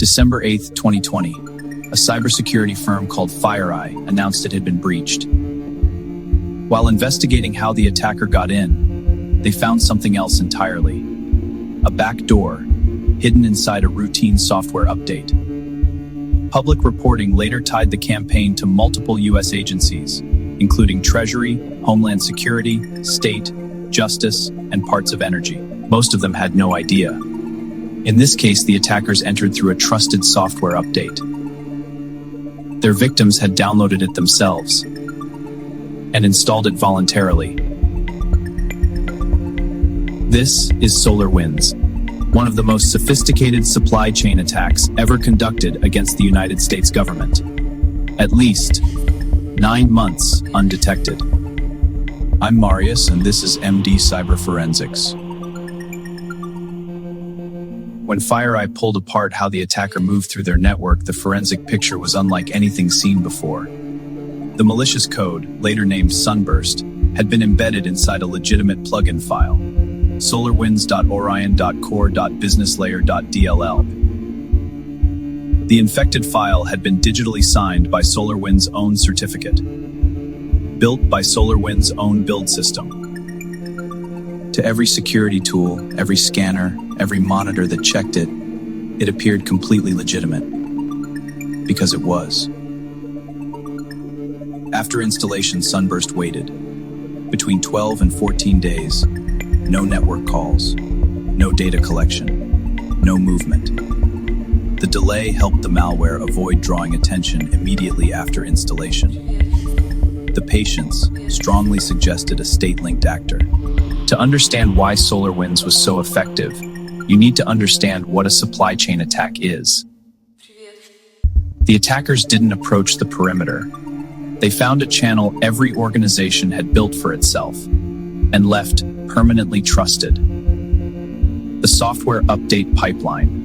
December 8, 2020, a cybersecurity firm called FireEye announced it had been breached. While investigating how the attacker got in, they found something else entirely: a backdoor hidden inside a routine software update. Public reporting later tied the campaign to multiple U.S. agencies, including Treasury, Homeland Security, State, Justice, and parts of energy. Most of them had no idea. In this case, the attackers entered through a trusted software update. Their victims had downloaded it themselves and installed it voluntarily. This is SolarWinds, one of the most sophisticated supply chain attacks ever conducted against the United States government. At least 9 months undetected. I'm Marius, and this is MD Cyber Forensics. When FireEye pulled apart how the attacker moved through their network, the forensic picture was unlike anything seen before. The malicious code, later named SUNBURST, had been embedded inside a legitimate plugin file, solarwinds.orion.core.businesslayer.dll. The infected file had been digitally signed by SolarWinds' own certificate, built by SolarWinds' own build system. To every security tool, every scanner, every monitor that checked it, it appeared completely legitimate. Because it was. After installation, SUNBURST waited. Between 12 and 14 days, no network calls, no data collection, no movement. The delay helped the malware avoid drawing attention immediately after installation. The patience strongly suggested a state-linked actor. To understand why SolarWinds was so effective, you need to understand what a supply chain attack is. The attackers didn't approach the perimeter. They found a channel every organization had built for itself and left permanently trusted: the software update pipeline.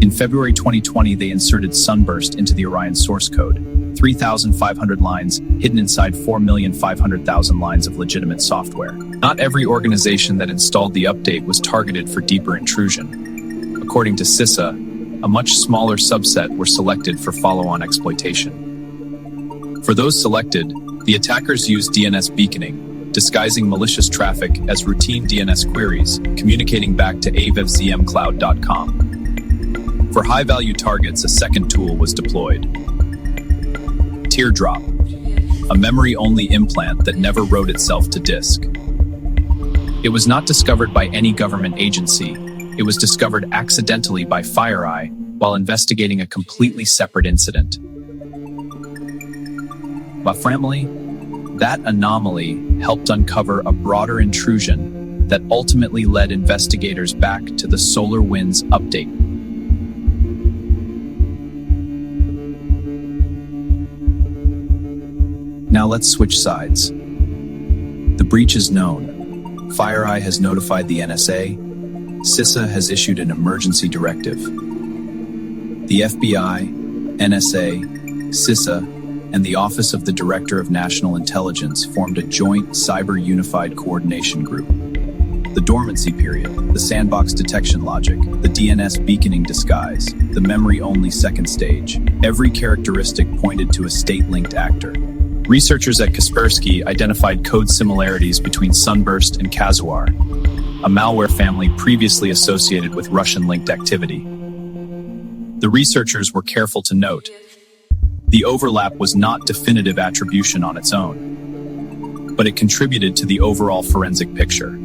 In February 2020, they inserted SUNBURST into the Orion source code, 3,500 lines hidden inside 4,500,000 lines of legitimate software. Not every organization that installed the update was targeted for deeper intrusion. According to CISA, a much smaller subset were selected for follow-on exploitation. For those selected, the attackers used DNS beaconing, disguising malicious traffic as routine DNS queries, communicating back to avevzmcloud.com. For high-value targets, a second tool was deployed: Teardrop, a memory-only implant that never wrote itself to disk. It was not discovered by any government agency. It was discovered accidentally by FireEye while investigating a completely separate incident. But frankly, that anomaly helped uncover a broader intrusion that ultimately led investigators back to the SolarWinds update. Now let's switch sides. The breach is known. FireEye has notified the NSA. CISA has issued an emergency directive. The FBI, NSA, CISA, and the Office of the Director of National Intelligence formed a joint Cyber Unified Coordination Group. The dormancy period, the sandbox detection logic, the DNS beaconing disguise, the memory-only second stage, every characteristic pointed to a state-linked actor. Researchers at Kaspersky identified code similarities between SUNBURST and Kazuar, a malware family previously associated with Russian-linked activity. The researchers were careful to note the overlap was not definitive attribution on its own, but it contributed to the overall forensic picture.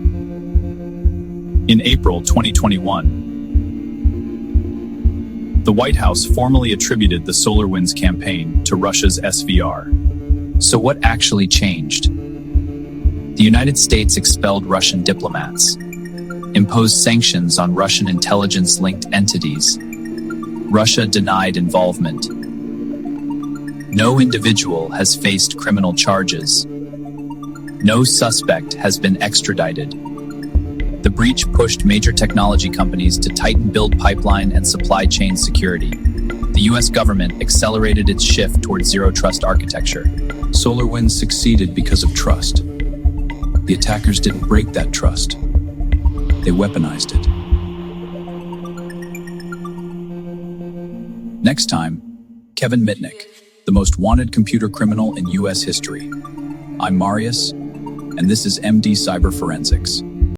In April 2021, the White House formally attributed the SolarWinds campaign to Russia's SVR. So what actually changed? The United States expelled Russian diplomats, imposed sanctions on Russian intelligence-linked entities. Russia denied involvement. No individual has faced criminal charges. No suspect has been extradited. The breach pushed major technology companies to tighten build pipeline and supply chain security. The US government accelerated its shift towards zero-trust architecture. SolarWinds succeeded because of trust. The attackers didn't break that trust. They weaponized it. Next time, Kevin Mitnick, the most wanted computer criminal in US history. I'm Marius, and this is MD Cyber Forensics.